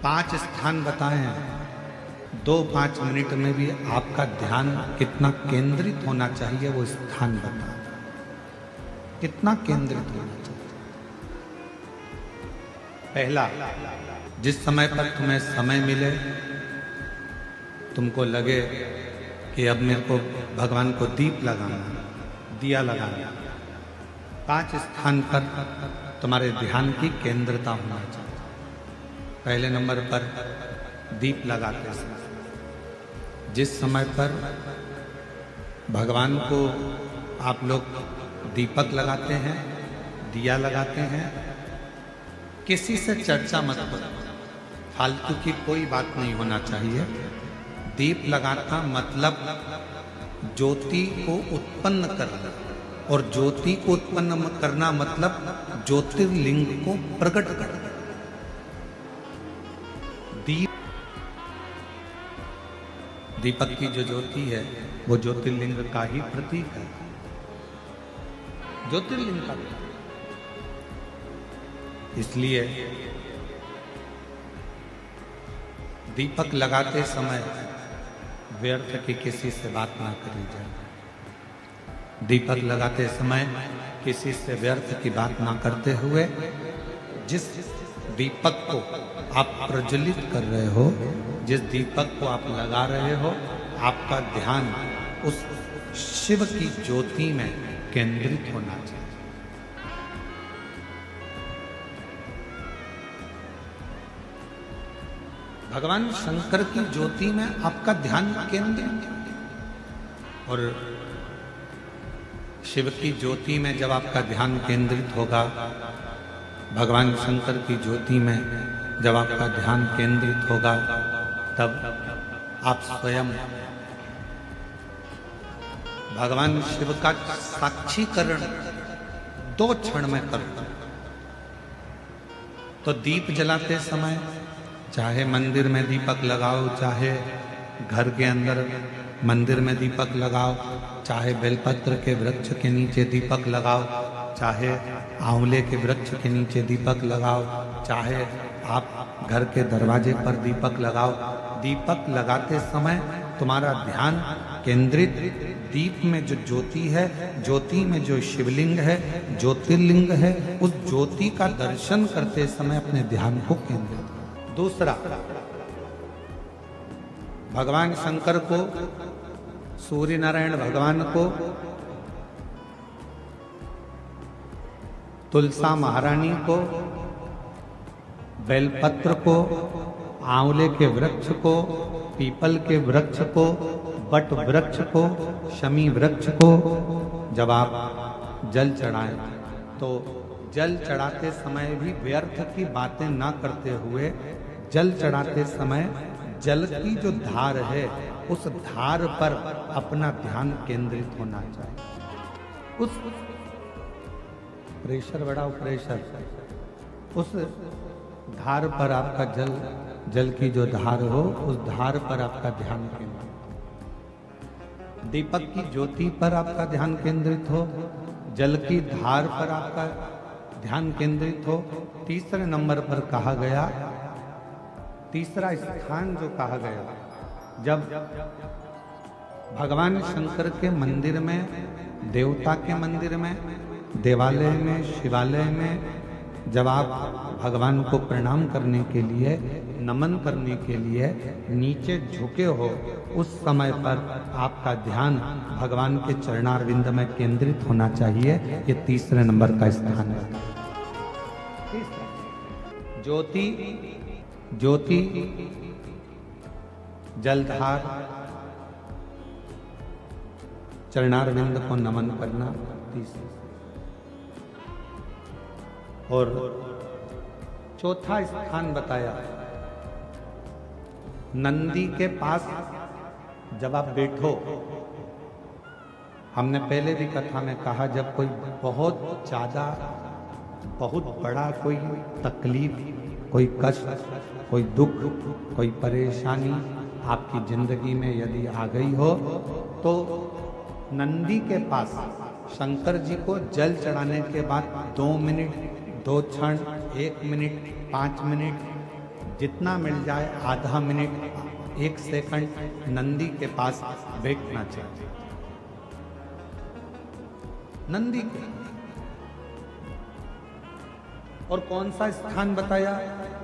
5 स्थान बताए हैं, 2-5 मिनट में भी आपका ध्यान कितना केंद्रित होना चाहिए वो स्थान बताए, कितना केंद्रित होना चाहिए। पहला, जिस समय पर तुम्हें समय मिले, तुमको लगे कि अब मेरे को भगवान को दीप लगाना, दिया लगाना, 5 स्थान पर तुम्हारे ध्यान की केंद्रता होना चाहिए। पहले नंबर पर दीप लगाते समय, जिस समय पर भगवान को आप लोग दीपक लगाते हैं, दिया लगाते हैं, किसी से चर्चा मत करो, फालतू की कोई बात नहीं होना चाहिए। दीप लगाना मतलब ज्योति को उत्पन्न करना, और ज्योति को उत्पन्न करना मतलब ज्योतिर्लिंग को प्रकट करना। दीपक की जो ज्योति है वो ज्योतिर्लिंग का ही प्रतीक है, ज्योतिर्लिंग का। इसलिए दीपक लगाते समय व्यर्थ की किसी से बात ना करी जाए। दीपक लगाते समय किसी से व्यर्थ की बात ना करते हुए, जिस दीपक को आप प्रज्वलित कर रहे हो, जिस दीपक को आप लगा रहे हो, आपका ध्यान उस शिव की ज्योति में केंद्रित होना चाहिए। भगवान शंकर की ज्योति में आपका ध्यान केंद्रित, और शिव की ज्योति में जब आपका ध्यान केंद्रित होगा, भगवान शंकर की ज्योति में जब आपका ध्यान केंद्रित होगा, तब आप स्वयं भगवान शिव का साक्षीकरण 2 क्षण में करो। तो दीप जलाते समय चाहे मंदिर में दीपक लगाओ, चाहे घर के अंदर मंदिर में दीपक लगाओ, चाहे बेलपत्र के वृक्ष के नीचे दीपक लगाओ, चाहे आंवले के वृक्ष के नीचे दीपक लगाओ, चाहे आप घर के दरवाजे पर दीपक लगाओ। दीपक लगाते समय तुम्हारा ध्यान केंद्रित दीप में जो ज्योति है, ज्योति में जो शिवलिंग है, ज्योतिर्लिंग है, उस ज्योति का दर्शन करते समय अपने ध्यान को केंद्रित। दूसरा, भगवान शंकर को, सूर्य नारायण भगवान को, तुलसा महारानी को, बेलपत्र को, आंवले के वृक्ष को, पीपल के वृक्ष को, बट वृक्ष को, शमी वृक्ष को जब आप जल चढ़ाएं, तो जल चढ़ाते समय भी व्यर्थ की बातें ना करते हुए, जल चढ़ाते समय जल की जो धार है उस धार पर अपना ध्यान केंद्रित होना चाहिए। उस प्रेशर बढ़ाओ, प्रेशर, उस धार पर आपका जल की जो धार हो, उस धार पर आपका ध्यान केंद्रित, दीपक की ज्योति पर आपका ध्यान केंद्रित हो, जल की धार पर आपका ध्यान केंद्रित हो। तीसरे नंबर पर कहा गया, तीसरा स्थान जो कहा गया, जब भगवान शंकर के मंदिर में, देवता के मंदिर में, देवालय में, शिवालय में जब आप भगवान को प्रणाम करने के लिए, नमन करने के लिए नीचे झुके हो, उस समय पर आपका ध्यान भगवान के चरणारविंद में केंद्रित होना चाहिए। ये तीसरे नंबर का स्थान है। ज्योति, ज्योति, जलधार, चरणारविंद को नमन करना, तीसरा। और चौथा स्थान बताया, नंदी के पास जब आप बैठो, हमने पहले भी कथा में कहा, जब कोई बहुत ज्यादा, बहुत बड़ा कोई तकलीफ, कोई कष्ट, कोई दुख, कोई परेशानी आपकी जिंदगी में यदि आ गई हो, तो नंदी के पास शंकर जी को जल चढ़ाने के बाद 2 मिनट, 2 क्षण, 1 मिनट, 5 मिनट जितना मिल जाए आधा मिनट 1 सेकंड नंदी के पास बैठना चाहिए। नंदी के और कौन सा स्थान बताया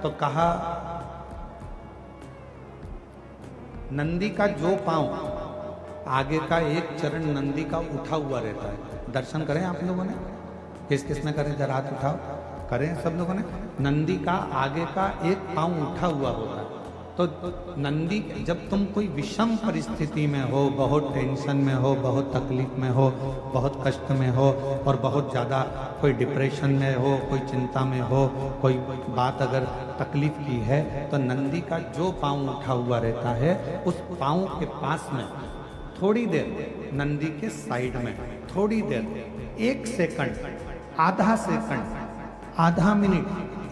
तो कहा नंदी का जो पांव आगे का एक चरण नंदी का उठा हुआ रहता है। दर्शन करें आप लोगों ने, किस किस ने करें जरा हाथ उठाओ, करें सब लोगों ने। नंदी का आगे का एक पांव उठा हुआ होता है। तो नंदी जब तुम कोई विषम परिस्थिति में हो, बहुत टेंशन में हो, बहुत तकलीफ में हो, बहुत कष्ट में हो और बहुत ज़्यादा कोई डिप्रेशन में हो, कोई चिंता में हो, कोई बात अगर तकलीफ की है, तो नंदी का जो पांव उठा हुआ रहता है उस पांव के पास में थोड़ी देर नंदी के साइड में थोड़ी देर 1 सेकंड, आधा सेकंड, आधा मिनट,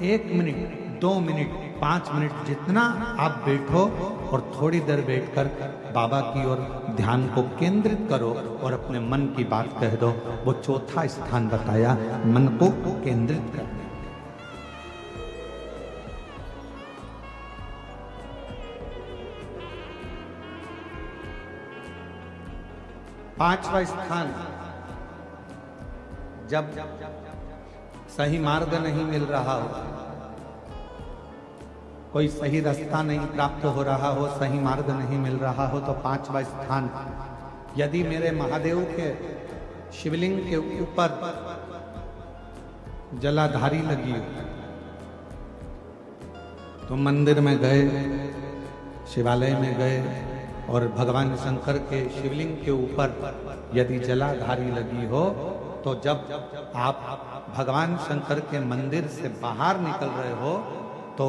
1 मिनट, 2 मिनट, 5 मिनट जितना आप बैठो और थोड़ी देर बैठकर बाबा की ओर ध्यान को केंद्रित करो और अपने मन की बात कह दो। वो चौथा स्थान बताया मन को केंद्रित करने। पांचवा स्थान, जब सही मार्ग नहीं मिल रहा हो, कोई सही रास्ता नहीं प्राप्त हो रहा हो, सही मार्ग नहीं मिल रहा हो, तो पांचवा स्थान, यदि मेरे महादेव के शिवलिंग के ऊपर जलाधारी लगी हो, तो मंदिर में गए, शिवालय में गए और भगवान शंकर के शिवलिंग के ऊपर यदि जलाधारी लगी हो, तो जब आप भगवान शंकर के मंदिर से बाहर निकल रहे हो, तो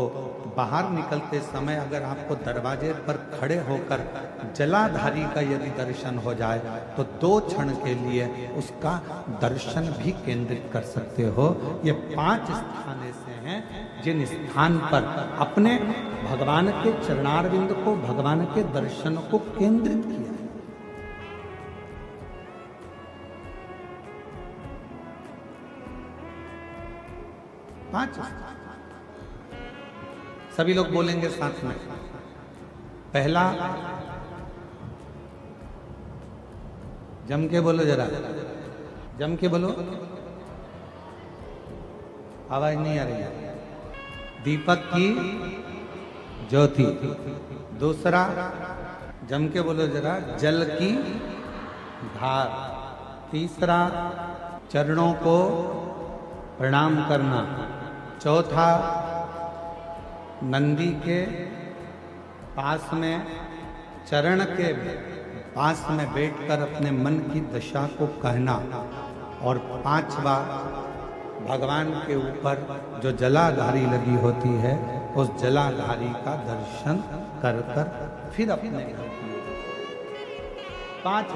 बाहर निकलते समय अगर आपको दरवाजे पर खड़े होकर जलाधारी का यदि दर्शन हो जाए, तो 2 क्षण के लिए उसका दर्शन भी केंद्रित कर सकते हो। ये 5 स्थान ऐसे हैं जिन स्थान पर अपने भगवान के चरणारविंद को, भगवान के दर्शन को केंद्रित किया है। पांच सभी लोग बोलेंगे साथ में। पहला, जम के बोलो जरा, जम के बोलो, आवाज नहीं आ रही है। दीपक की ज्योति। दूसरा, जम के बोलो जरा, जल की धार। तीसरा, चरणों को प्रणाम करना। चौथा, नंदी के पास में, चरण के पास में बैठकर अपने मन की दशा को कहना। और 5वां, भगवान के ऊपर जो जलाधारी लगी होती है, उस जलाधारी का दर्शन कर कर फिर अपने घर 5